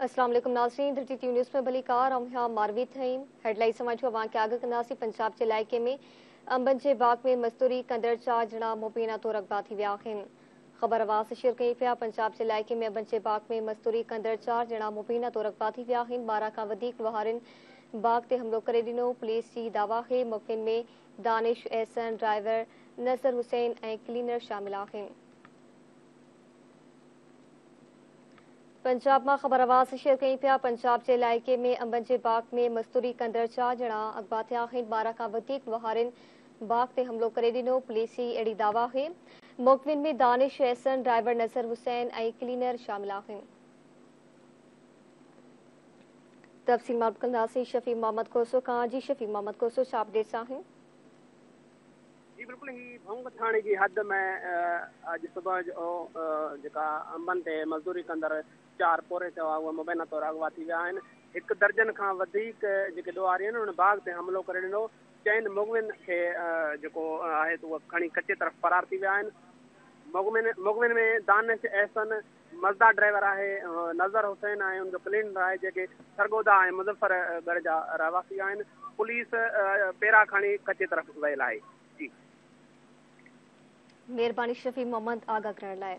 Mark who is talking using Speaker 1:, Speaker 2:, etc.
Speaker 1: अस्सलाम वालेकुम नाज़रीन, धरती टीवी न्यूज़ में भली कार मारवी थईं हेडलाइन समाचार वां के आगे कंदासीं। पंजाब के इलाइक़े में अंबन के बाग में मज़दूरी कंदड़ 4 ॼणा मुबीना तौर अगवा थी विया आहिनि। ख़बर आवाज़ शेयर कई पिया। पंजाब के इलाइक़े में अंबन के बाग में मज़दूरी कंदड़ 4 ॼणा मुबीना तौर अगवा थी विया आहिनि। 12 खां वधीक लोहारनि बाग ते हमलो करे ॾिनो। पुलिस जी दावा है मौक़े में दानिश एहसन, ड्राइवर नज़र हुसैन ऐं क्लीनर शामिल आहिनि। पंजाब में ख़बर आवाज़ शेयर कई पिया। पंजाब के इलाइक़े में अंबन के बाग में मज़दूरी कंदड़ 4 ॼणा अगवा थिया आहिनि। 12 खां वधीक लोहारनि बाग ते हमलो करे ॾिनो। पुलिस जी अहिड़ी दावा है मुक़विन में दानिश एहसन, ड्राइवर नज़र हुसैन ऐं क्लीनर शामिल आहिनि। तफ़सील मालूम कंदासीं शफ़ी मोहम्मद कोसो खां। जी शफ़ी मोहम्मद कोसो, छा अपडेट्स आहिनि?
Speaker 2: जी बिल्कुल ही भंग थाने की हद में अज सुबह जो जेका अंबन ते मज़दूरी कंदड़ 4 पोरे थिया उहे मुबैना तौर अगवा थी विया आहिनि। 1 दर्जन खां वधीक जेके ॾोहारी आहिनि उन बाग ते हमलो करे ॾिनो। 4 मुग़विन खे जेको आहे त उहे खणी कचे तरफ़ फरार थी विया आहिनि। मुग़विन में दानिश एहसन मज़दा ड्राइवर आहे, नज़र हुसैन आहे उनजो क्लीनर आहे, जेके सरगोदा ऐं मुज़फ़रगढ़ जा रहवासी आहिनि। पुलिस पेरा खणी कचे तरफ़ वियल आहे। जी
Speaker 1: मेहरबानी शफ़ी मोहम्मद आगाह करण लाइ।